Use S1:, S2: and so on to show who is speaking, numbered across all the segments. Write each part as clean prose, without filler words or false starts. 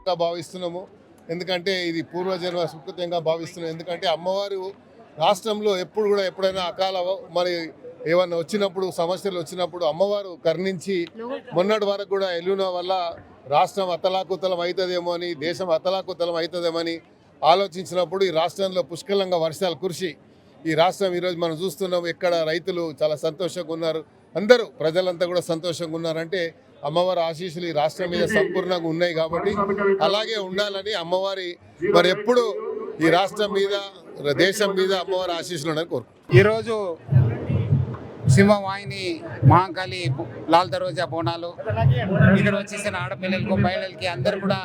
S1: పక్కా భావిస్తున్నాము. ఎందుకంటే ఇది పూర్వజన్మ సుకృతంగా భావిస్తున్నాం. ఎందుకంటే అమ్మవారు రాష్ట్రంలో ఎప్పుడు కూడా ఎప్పుడైనా అకాల మరి ఏమన్నా వచ్చినప్పుడు సమస్యలు వచ్చినప్పుడు అమ్మవారు కరుణించి మొన్నటి వరకు కూడా ఎల్లున వల్ల రాష్ట్రం అతలాకుతలం అవుతుందేమో అని, దేశం అతలాకుతలం అవుతుందేమో అని ఆలోచించినప్పుడు ఈ రాష్ట్రంలో పుష్కలంగా వర్షాలు కురిసి ఈ రాష్ట్రం ఈరోజు మనం చూస్తున్నాం. ఎక్కడ రైతులు చాలా సంతోషంగా ఉన్నారు, అందరూ ప్రజలంతా కూడా సంతోషంగా ఉన్నారంటే అమ్మవారి ఆశీస్సులు ఈ రాష్ట్రం మీద సంపూర్ణంగా ఉన్నాయి. కాబట్టి అలాగే ఉండాలని అమ్మవారి మరి ఎప్పుడు ఈ రాష్ట్రం మీద దేశం మీద అమ్మవారి ఆశీస్సులు ఉన్నాయని కోరుకుంటున్నాను.
S2: ఈరోజు సింహవాహిని మహాకాళి లాల్ దర్వాజా బోనాలు ఇక్కడ వచ్చేసిన ఆడపిల్లలకు మహిళలకి అందరూ కూడా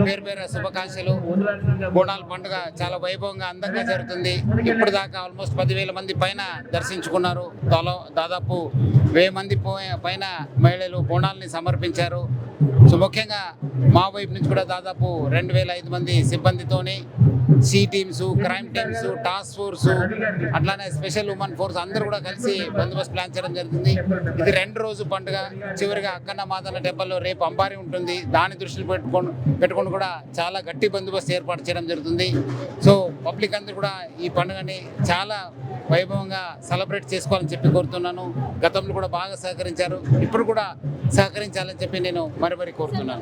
S2: పేరు పేరు శుభాకాంక్షలు. బోనాల పండుగ చాలా వైభవంగా అందంగా జరుగుతుంది. ఇప్పుడు దాకా ఆల్మోస్ట్ 10,000 మంది పైన దర్శించుకున్నారు. దాదాపు 1000 మంది పైన మహిళలు బోనాల్ని సమర్పించారు. సో ముఖ్యంగా మా వైపు నుంచి కూడా దాదాపు 2,500 మంది సిబ్బందితోని she teams, crime teams, task force, అట్లానే స్పెషల్ ఉమెన్ ఫోర్స్ అందరూ కూడా కలిసి బందోబస్తు ప్లాన్ చేయడం జరుగుతుంది. ఇది 2 రోజు పండుగ. చివరిగా అక్కన్న మాదన్న టెంపుల్లో రేపు అంబారి ఉంటుంది. దాని దృష్టిలో పెట్టుకొని కూడా చాలా గట్టి బందోబస్తు ఏర్పాటు చేయడం జరుగుతుంది. సో పబ్లిక్ అందరూ కూడా ఈ పండుగని చాలా వైభవంగా సెలబ్రేట్ చేసుకోవాలని చెప్పి కోరుతున్నాను. గతంలో కూడా బాగా సహకరించారు, ఇప్పుడు కూడా సహకరించాలని చెప్పి నేను మరి కోరుతున్నాను.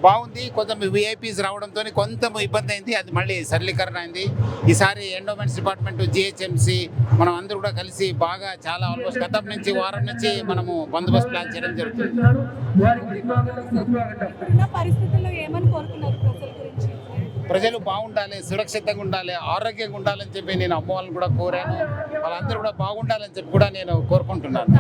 S2: బాగుంది. కొంత విఐపీస్ రావడంతో కొంత ఇబ్బంది అయింది, అది మళ్ళీ సరళీకరణ అయింది. ఈసారి ఎండోమెంట్స్ డిపార్ట్మెంట్, జిహెచ్ఎంసి మనం అందరూ కూడా కలిసి బాగా చాలా ఆల్మోస్ట్ గతం నుంచి వారం నుంచి మనము బందోబస్తు ప్లాన్ చేయడం జరుగుతుంది. ప్రజలు బాగుండాలి, సురక్షితంగా ఉండాలి, ఆరోగ్యంగా ఉండాలని చెప్పి నేను అమ్మ వాళ్ళని కూడా కోరాను. వాళ్ళందరూ కూడా బాగుండాలని చెప్పి కూడా నేను కోరుకుంటున్నాను.